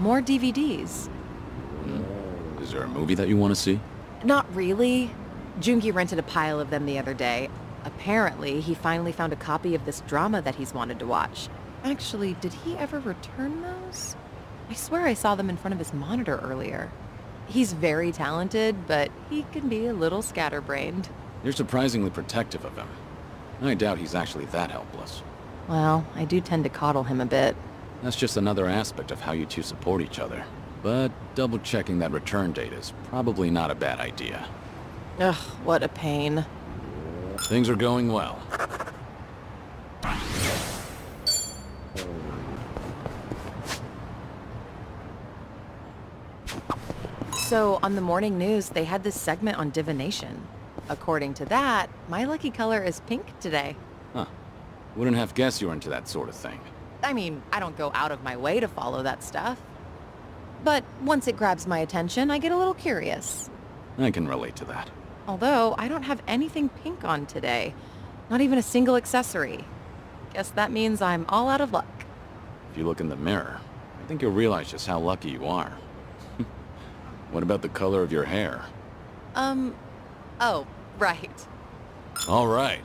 more DVDs. Is there a movie that you want to see? Not really. Jungi rented a pile of them the other day. Apparently, he finally found a copy of this drama that he's wanted to watch. Actually, did he ever return those? I swear I saw them in front of his monitor earlier. He's very talented, but he can be a little scatterbrained. You're surprisingly protective of him. I doubt he's actually that helpless. Well, I do tend to coddle him a bit. That's just another aspect of how you two support each other. But double-checking that return date is probably not a bad idea. Ugh, what a pain. Things are going well. So, on the morning news, they had this segment on divination. According to that, my lucky color is pink today. Huh. Wouldn't have guessed you were into that sort of thing. I mean, I don't go out of my way to follow that stuff. But once it grabs my attention, I get a little curious. I can relate to that. Although, I don't have anything pink on today. Not even a single accessory. Guess that means I'm all out of luck. If you look in the mirror, I think you'll realize just how lucky you are. What about the color of your hair? Oh, right. All right.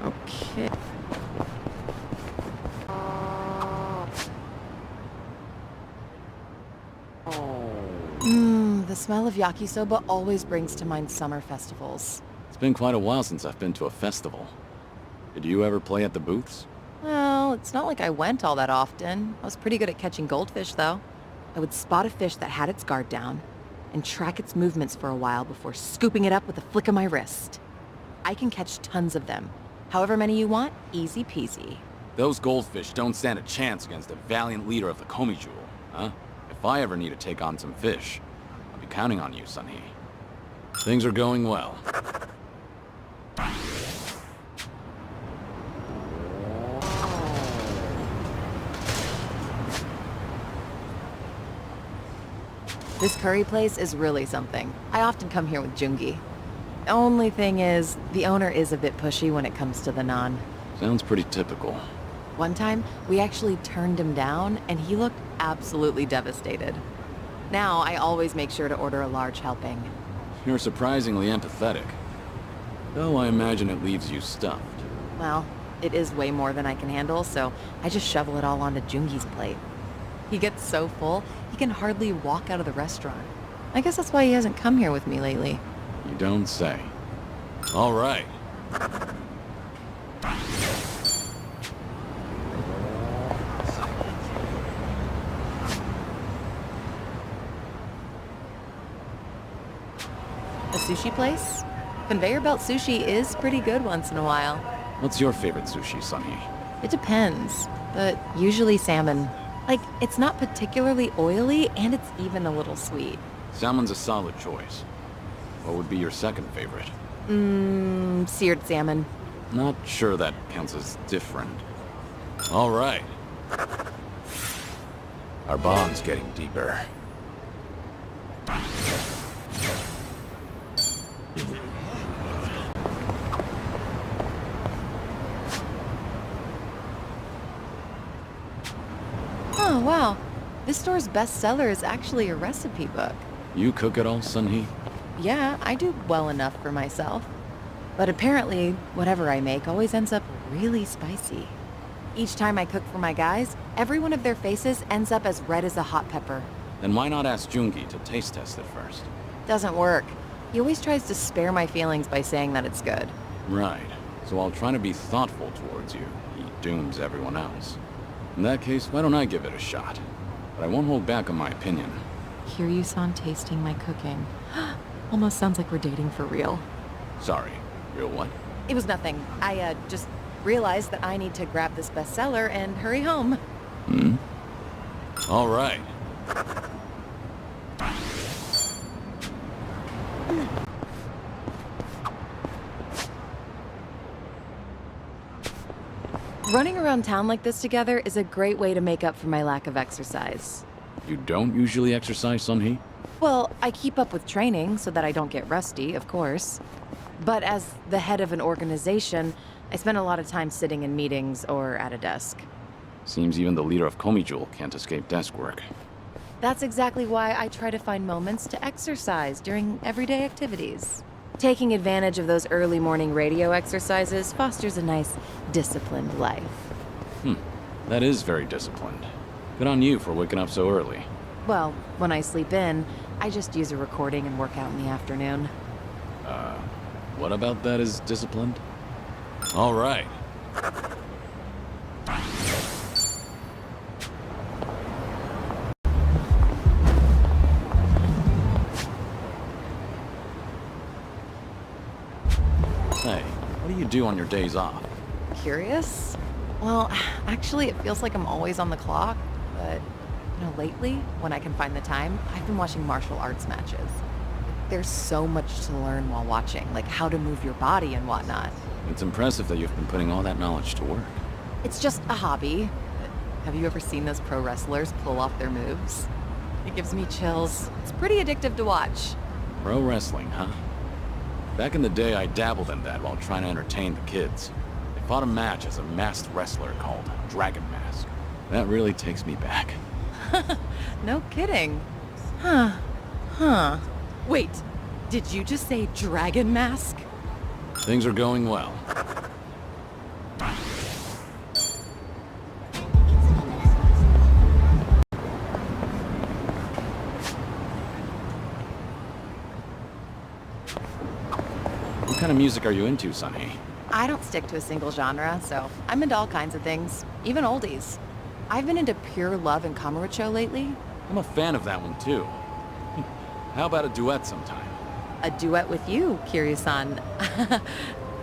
Okay. The smell of yakisoba always brings to mind summer festivals. It's been quite a while since I've been to a festival. Did you ever play at the booths? Well, it's not like I went all that often. I was pretty good at catching goldfish, though. I would spot a fish that had its guard down and track its movements for a while before scooping it up with a flick of my wrist. I can catch tons of them. However many you want, easy peasy. Those goldfish don't stand a chance against the valiant leader of the Komi Jewel, huh? If I ever need to take on some fish, I'll be counting on you, Sunhee. Things are going well. This curry place is really something. I often come here with Jungi. Only thing is, the owner is a bit pushy when it comes to the naan. Sounds pretty typical. One time, we actually turned him down, and he looked absolutely devastated. Now, I always make sure to order a large helping. You're surprisingly empathetic. Though I imagine it leaves you stuffed. Well, it is way more than I can handle, so I just shovel it all onto Jungi's plate. He gets so full, he can hardly walk out of the restaurant. I guess that's why he hasn't come here with me lately. You don't say. All right. A sushi place? Conveyor belt sushi is pretty good once in a while. What's your favorite sushi, Sunhee? It depends, but usually salmon. Like, it's not particularly oily, and it's even a little sweet. Salmon's a solid choice. What would be your second favorite? Seared salmon. Not sure that counts as different. All right. Our bond's getting deeper. Oh, wow. This store's bestseller is actually a recipe book. You cook it all, Sunhee? Yeah, I do well enough for myself. But apparently, whatever I make always ends up really spicy. Each time I cook for my guys, every one of their faces ends up as red as a hot pepper. Then why not ask Jungi to taste test it first? Doesn't work. He always tries to spare my feelings by saying that it's good. Right. So while trying to be thoughtful towards you, he dooms everyone else. In that case, why don't I give it a shot? But I won't hold back on my opinion. Kiryu-san tasting my cooking. Almost sounds like we're dating for real. Sorry. Real what? It was nothing. I, just realized that I need to grab this bestseller and hurry home. All right. Running around town like this together is a great way to make up for my lack of exercise. You don't usually exercise, Sunhee? Well, I keep up with training so that I don't get rusty, of course. But as the head of an organization, I spend a lot of time sitting in meetings or at a desk. Seems even the leader of Komijul can't escape desk work. That's exactly why I try to find moments to exercise during everyday activities. Taking advantage of those early morning radio exercises fosters a nice, disciplined life. That is very disciplined. Good on you for waking up so early. Well, when I sleep in, I just use a recording and work out in the afternoon. What about that is disciplined? All right. Hey, what do you do on your days off? Curious? Well, actually, it feels like I'm always on the clock, but, lately, when I can find the time, I've been watching martial arts matches. There's so much to learn while watching, like how to move your body and whatnot. It's impressive that you've been putting all that knowledge to work. It's just a hobby. Have you ever seen those pro wrestlers pull off their moves? It gives me chills. It's pretty addictive to watch. Pro wrestling, huh? Back in the day, I dabbled in that while trying to entertain the kids. They fought a match as a masked wrestler called Dragon Mask. That really takes me back. No kidding. Wait, did you just say Dragon Mask? Things are going well. What kind of music are you into, Sunny? I don't stick to a single genre, so I'm into all kinds of things, even oldies. I've been into Pure Love and Kamurocho lately. I'm a fan of that one, too. How about a duet sometime? A duet with you, Kiryu-san.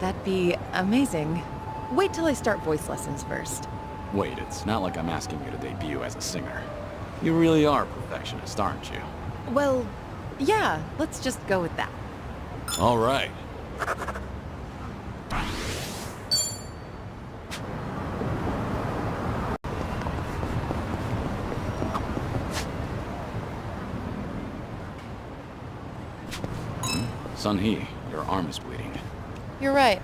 That'd be amazing. Wait till I start voice lessons first. Wait, it's not like I'm asking you to debut as a singer. You really are a perfectionist, aren't you? Well, yeah, let's just go with that. All right. Sun-hee, your arm is bleeding. You're right.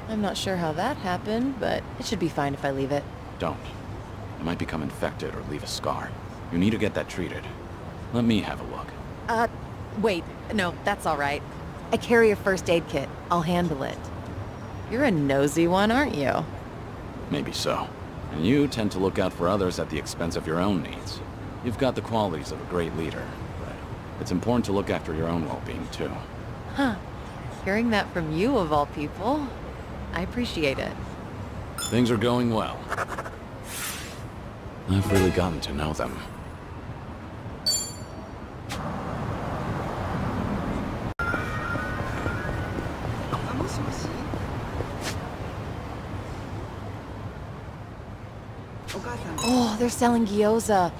I'm not sure how that happened, but it should be fine if I leave it. Don't. It might become infected or leave a scar. You need to get that treated. Let me have a look. Wait. No, that's all right. I carry a first aid kit. I'll handle it. You're a nosy one, aren't you? Maybe so. And you tend to look out for others at the expense of your own needs. You've got the qualities of a great leader, but it's important to look after your own well-being, too. Huh. Hearing that from you, of all people, I appreciate it. Things are going well. I've really gotten to know them. Oh, they're selling gyoza.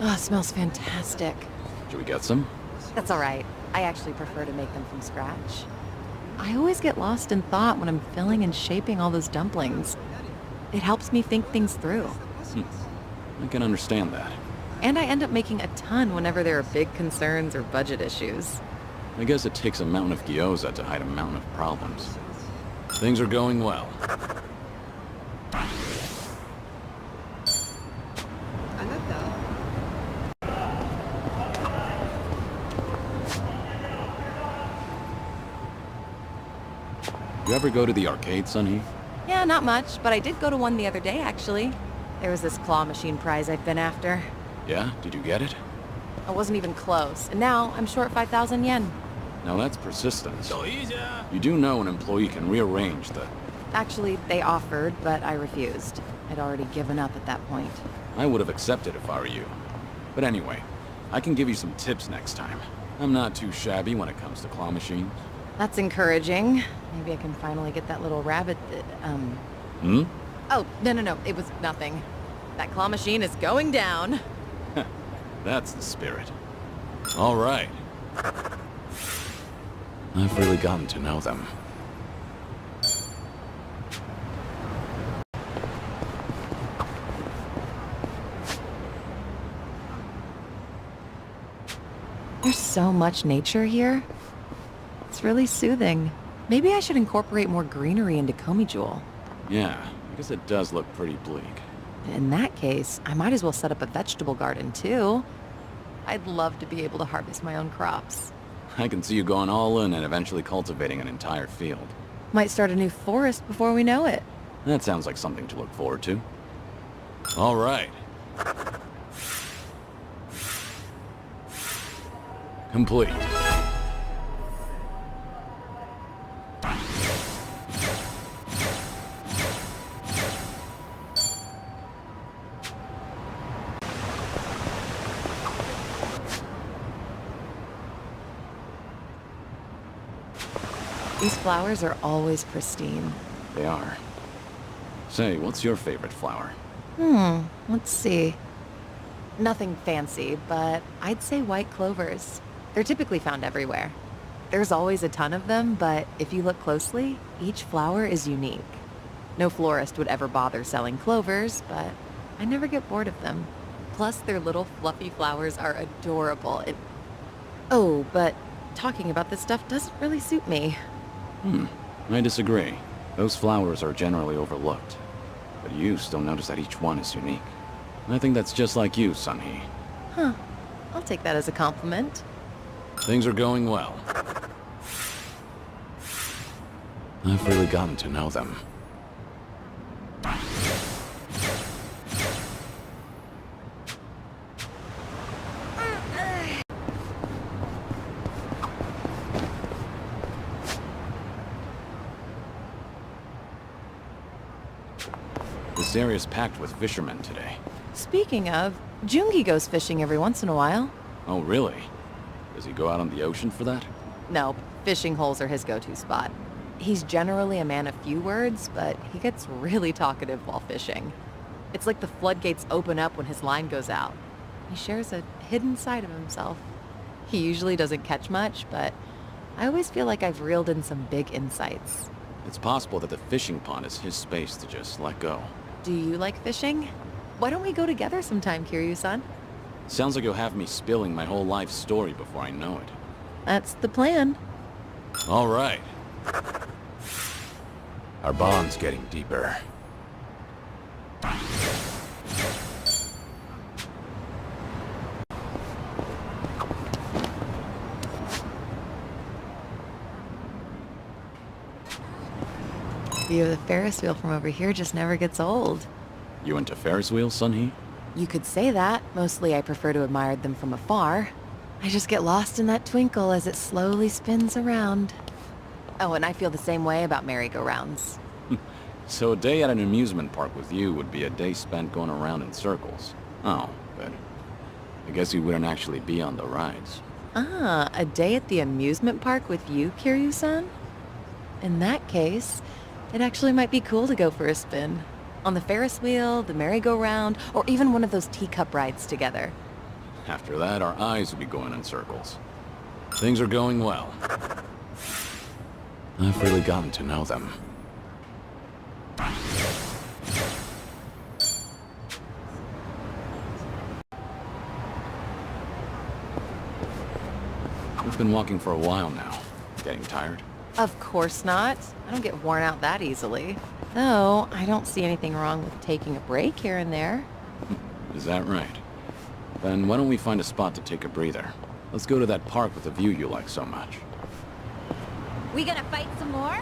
Oh, it smells fantastic. Should we get some? That's all right. I actually prefer to make them from scratch. I always get lost in thought when I'm filling and shaping all those dumplings. It helps me think things through. I can understand that. And I end up making a ton whenever there are big concerns or budget issues. I guess it takes a mountain of gyoza to hide a mountain of problems. Things are going well. You ever go to the arcade, Sunny? Yeah, not much, but I did go to one the other day, actually. There was this claw machine prize I've been after. Yeah? Did you get it? I wasn't even close, and now I'm short 5,000 yen. Now that's persistence. You do know an employee can rearrange the... Actually, they offered, but I refused. I'd already given up at that point. I would have accepted if I were you. But anyway, I can give you some tips next time. I'm not too shabby when it comes to claw machines. That's encouraging. Maybe I can finally get that little rabbit that, Oh, no, it was nothing. That claw machine is going down. That's the spirit. All right. I've really gotten to know them. There's so much nature here. It's really soothing. Maybe I should incorporate more greenery into Komijul. Yeah, I guess it does look pretty bleak. In that case, I might as well set up a vegetable garden too. I'd love to be able to harvest my own crops. I can see you going all in and eventually cultivating an entire field. Might start a new forest before we know it. That sounds like something to look forward to. All right. Complete. These flowers are always pristine. They are. Say, what's your favorite flower? Let's see. Nothing fancy, but I'd say white clovers. They're typically found everywhere. There's always a ton of them, but if you look closely, each flower is unique. No florist would ever bother selling clovers, but I never get bored of them. Plus, their little fluffy flowers are adorable. Oh, but talking about this stuff doesn't really suit me. I disagree. Those flowers are generally overlooked. But you still notice that each one is unique. And I think that's just like you, Sunhee. Huh. I'll take that as a compliment. Things are going well. I've really gotten to know them. This area's packed with fishermen today. Speaking of, Jungi goes fishing every once in a while. Oh, really? Does he go out on the ocean for that? No, fishing holes are his go-to spot. He's generally a man of few words, but he gets really talkative while fishing. It's like the floodgates open up when his line goes out. He shares a hidden side of himself. He usually doesn't catch much, but I always feel like I've reeled in some big insights. It's possible that the fishing pond is his space to just let go. Do you like fishing? Why don't we go together sometime, Kiryu-san? Sounds like you'll have me spilling my whole life story before I know it. That's the plan. All right. Our bond's getting deeper. View of the Ferris wheel from over here just never gets old. You into Ferris wheels, Sunhee? You could say that. Mostly I prefer to admire them from afar. I just get lost in that twinkle as it slowly spins around. Oh, and I feel the same way about merry-go-rounds. So a day at an amusement park with you would be a day spent going around in circles. Oh, good. I guess you wouldn't actually be on the rides. Ah, a day at the amusement park with you, Kiryu-san? In that case, it actually might be cool to go for a spin. On the Ferris wheel, the merry-go-round, or even one of those teacup rides together. After that, our eyes would be going in circles. Things are going well. I've really gotten to know them. We've been walking for a while now. Getting tired? Of course not. I don't get worn out that easily. Though, I don't see anything wrong with taking a break here and there. Is that right? Then why don't we find a spot to take a breather? Let's go to that park with the view you like so much. We gonna fight some more?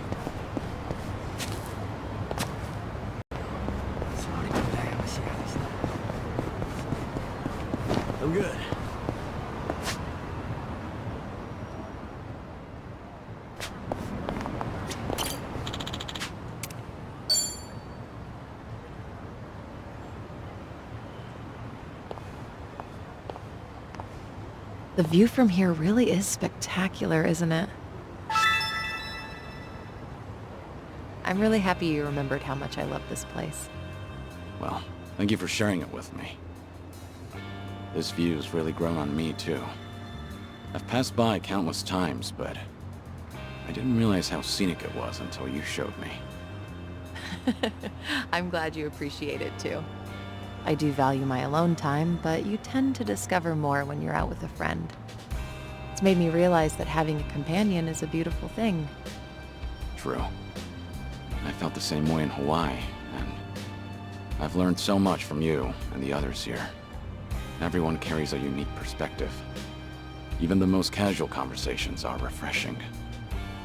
I'm good. The view from here really is spectacular, isn't it? I'm really happy you remembered how much I love this place. Well, thank you for sharing it with me. This view's really grown on me, too. I've passed by countless times, but I didn't realize how scenic it was until you showed me. I'm glad you appreciate it too. I do value my alone time, but you tend to discover more when you're out with a friend. It's made me realize that having a companion is a beautiful thing. True. I felt the same way in Hawaii, and I've learned so much from you and the others here. Everyone carries a unique perspective. Even the most casual conversations are refreshing.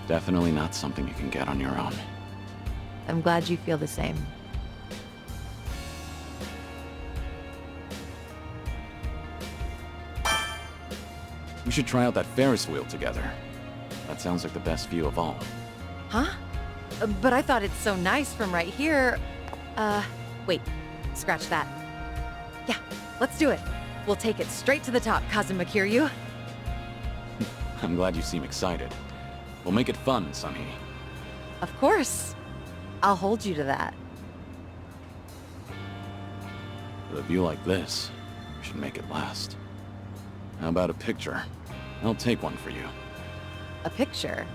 Definitely not something you can get on your own. I'm glad you feel the same. We should try out that Ferris wheel together. That sounds like the best view of all. Huh? But I thought it's so nice from right here. Wait. Scratch that. Yeah, let's do it. We'll take it straight to the top, Kazuma Kiryu. I'm glad you seem excited. We'll make it fun, Sunny. Of course. I'll hold you to that. With a view like this, we should make it last. How about a picture? I'll take one for you. A picture?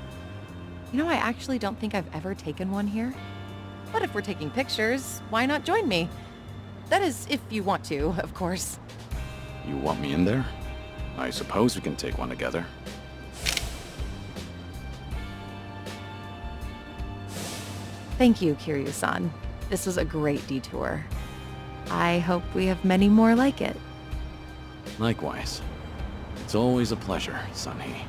You know, I actually don't think I've ever taken one here. But if we're taking pictures, why not join me? That is, if you want to, of course. You want me in there? I suppose we can take one together. Thank you, Kiryu-san. This was a great detour. I hope we have many more like it. Likewise. It's always a pleasure, Sunny.